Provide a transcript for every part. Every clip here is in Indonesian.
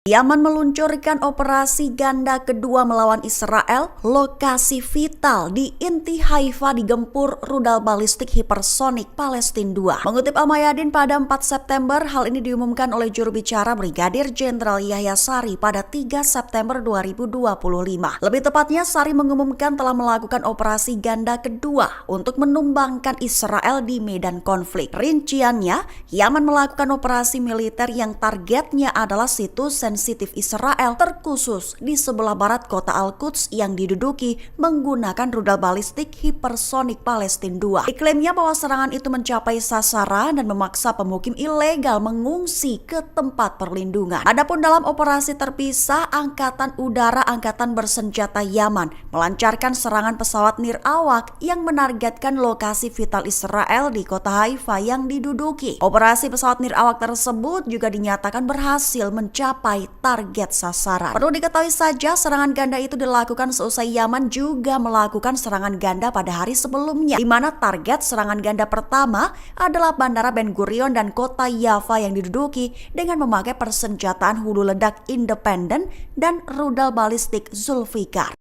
Yaman meluncurkan operasi ganda kedua melawan Israel. Lokasi vital di inti Haifa digempur rudal balistik hipersonik Palestina 2. Mengutip Al-Mayadin pada 4 September, hal ini diumumkan oleh juru bicara Brigadir Jenderal Yahya Sari pada 3 September 2025. Lebih tepatnya, Sari mengumumkan telah melakukan operasi ganda kedua untuk menumbangkan Israel di medan konflik. Rinciannya, Yaman melakukan operasi militer yang targetnya adalah situs sensitif Israel, terkhusus di sebelah barat kota Al-Quds yang diduduki menggunakan rudal balistik hipersonik Palestina 2. Diklaimnya bahwa serangan itu mencapai sasaran dan memaksa pemukim ilegal mengungsi ke tempat perlindungan. Adapun dalam operasi terpisah, Angkatan Udara Angkatan Bersenjata Yaman melancarkan serangan pesawat nirawak yang menargetkan lokasi vital Israel di kota Haifa yang diduduki. Operasi pesawat nirawak tersebut juga dinyatakan berhasil mencapai target sasaran. Perlu diketahui saja, serangan ganda itu dilakukan seusai Yaman juga melakukan serangan ganda pada hari sebelumnya, di mana target serangan ganda pertama adalah Bandara Ben Gurion dan kota Yafa yang diduduki dengan memakai persenjataan hulu ledak independen dan rudal balistik Zulfikar.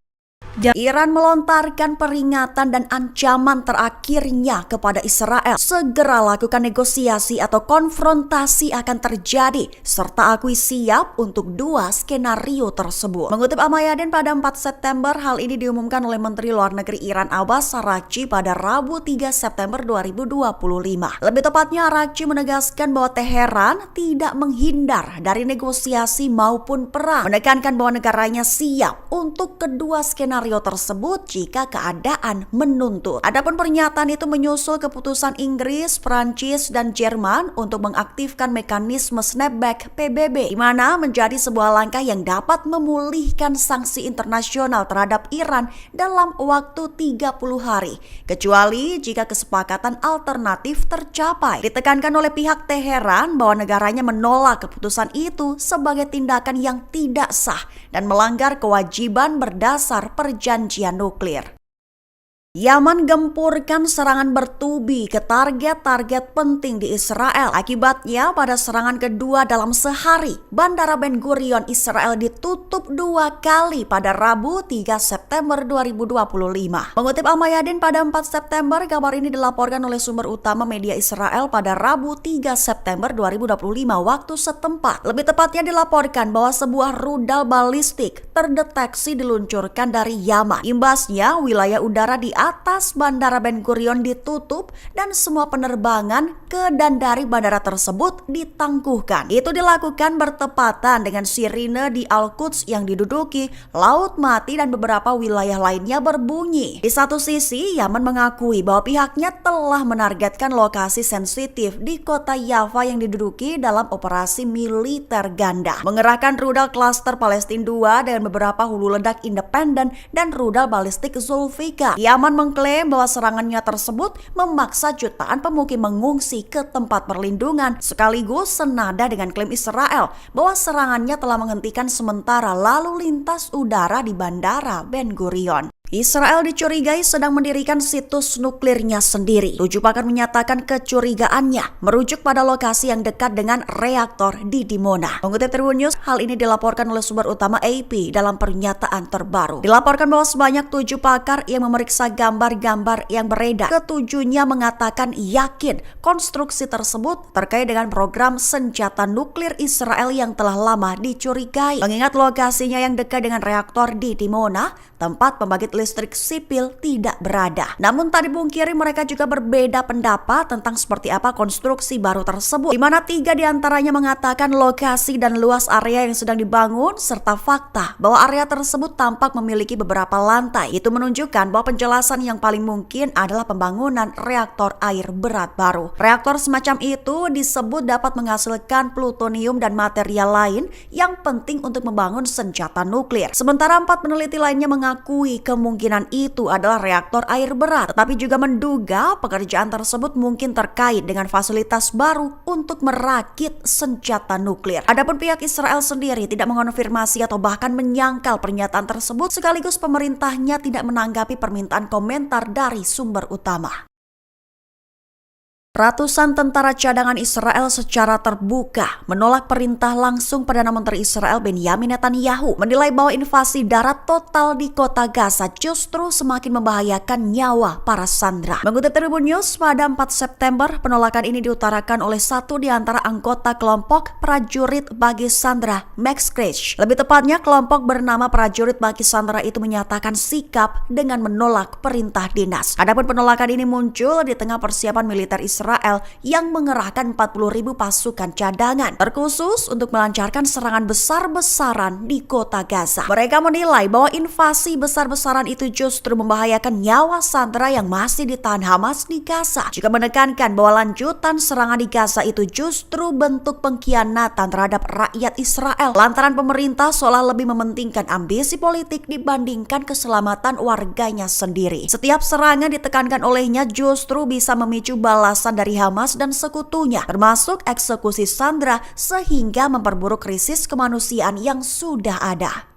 Iran melontarkan peringatan dan ancaman terakhirnya kepada Israel. Segera lakukan negosiasi atau konfrontasi akan terjadi, serta akui siap untuk dua skenario tersebut. Mengutip Al-Mayadin pada 4 September, hal ini diumumkan oleh Menteri Luar Negeri Iran Abbas Araghchi pada Rabu 3 September 2025. Lebih tepatnya, Araghchi menegaskan bahwa Teheran tidak menghindar dari negosiasi maupun perang, menekankan bahwa negaranya siap untuk kedua skenario tersebut jika keadaan menuntut. Adapun pernyataan itu menyusul keputusan Inggris, Prancis, dan Jerman untuk mengaktifkan mekanisme snapback PBB, di mana menjadi sebuah langkah yang dapat memulihkan sanksi internasional terhadap Iran dalam waktu 30 hari, kecuali jika kesepakatan alternatif tercapai. Ditekankan oleh pihak Teheran bahwa negaranya menolak keputusan itu sebagai tindakan yang tidak sah dan melanggar kewajiban berdasar perjanjian nuklir. Yaman gempurkan serangan bertubi ke target-target penting di Israel. Akibatnya, pada serangan kedua dalam sehari, Bandara Ben Gurion Israel ditutup 2 kali pada Rabu 3 September 2025. Mengutip Al-Mayadin pada 4 September, kabar ini dilaporkan oleh sumber utama media Israel pada Rabu 3 September 2025 waktu setempat. Lebih tepatnya dilaporkan bahwa sebuah rudal balistik terdeteksi diluncurkan dari Yaman. Imbasnya, wilayah udara di atas Bandara Ben Gurion ditutup dan semua penerbangan ke dan dari bandara tersebut ditangguhkan. Itu dilakukan bertepatan dengan sirine di Al-Quds yang diduduki, Laut Mati dan beberapa wilayah lainnya berbunyi. Di satu sisi, Yaman mengakui bahwa pihaknya telah menargetkan lokasi sensitif di kota Yafa yang diduduki dalam operasi militer ganda, mengerahkan rudal klaster Palestina 2 dengan beberapa hulu ledak independen dan rudal balistik Zulfikar. Yaman mengklaim bahwa serangannya tersebut memaksa jutaan pemukim mengungsi ke tempat perlindungan, sekaligus senada dengan klaim Israel bahwa serangannya telah menghentikan sementara lalu lintas udara di Bandara Ben Gurion. Israel dicurigai sedang mendirikan situs nuklirnya sendiri. 7 pakar menyatakan kecurigaannya merujuk pada lokasi yang dekat dengan reaktor di Dimona. Mengutip Tribun News, hal ini dilaporkan oleh sumber utama AP dalam pernyataan terbaru. Dilaporkan bahwa sebanyak 7 pakar yang memeriksa gambar-gambar yang beredar, ketujuhnya mengatakan yakin konstruksi tersebut terkait dengan program senjata nuklir Israel yang telah lama dicurigai. Mengingat lokasinya yang dekat dengan reaktor di Dimona, tempat pembangkit listrik sipil tidak berada. Namun tak dipungkiri mereka juga berbeda pendapat tentang seperti apa konstruksi baru tersebut, di mana 3 diantaranya mengatakan lokasi dan luas area yang sedang dibangun serta fakta bahwa area tersebut tampak memiliki beberapa lantai. Itu menunjukkan bahwa penjelasan yang paling mungkin adalah pembangunan reaktor air berat baru. Reaktor semacam itu disebut dapat menghasilkan plutonium dan material lain yang penting untuk membangun senjata nuklir. Sementara 4 peneliti lainnya mengakui kemungkinan itu adalah reaktor air berat, tetapi juga menduga pekerjaan tersebut mungkin terkait dengan fasilitas baru untuk merakit senjata nuklir. Adapun pihak Israel sendiri tidak mengonfirmasi atau bahkan menyangkal pernyataan tersebut, sekaligus pemerintahnya tidak menanggapi permintaan komentar dari sumber utama. Ratusan tentara cadangan Israel secara terbuka menolak perintah langsung Perdana Menteri Israel Benyamin Netanyahu, menilai bahwa invasi darat total di kota Gaza justru semakin membahayakan nyawa para sandera. Mengutip Tribun News, pada 4 September, penolakan ini diutarakan oleh satu di antara anggota kelompok prajurit bagi sandera, Max Krich. Lebih tepatnya, kelompok bernama prajurit bagi sandera itu menyatakan sikap dengan menolak perintah dinas. Adapun penolakan ini muncul di tengah persiapan militer Israel yang mengerahkan 40.000 pasukan cadangan, terkhusus untuk melancarkan serangan besar-besaran di kota Gaza. Mereka menilai bahwa invasi besar-besaran itu justru membahayakan nyawa sandera yang masih ditahan Hamas di Gaza. Juga menekankan bahwa lanjutan serangan di Gaza itu justru bentuk pengkhianatan terhadap rakyat Israel, lantaran pemerintah seolah lebih mementingkan ambisi politik dibandingkan keselamatan warganya sendiri. Setiap serangan ditekankan olehnya justru bisa memicu balasan dari Hamas dan sekutunya, termasuk eksekusi sandera, sehingga memperburuk krisis kemanusiaan yang sudah ada.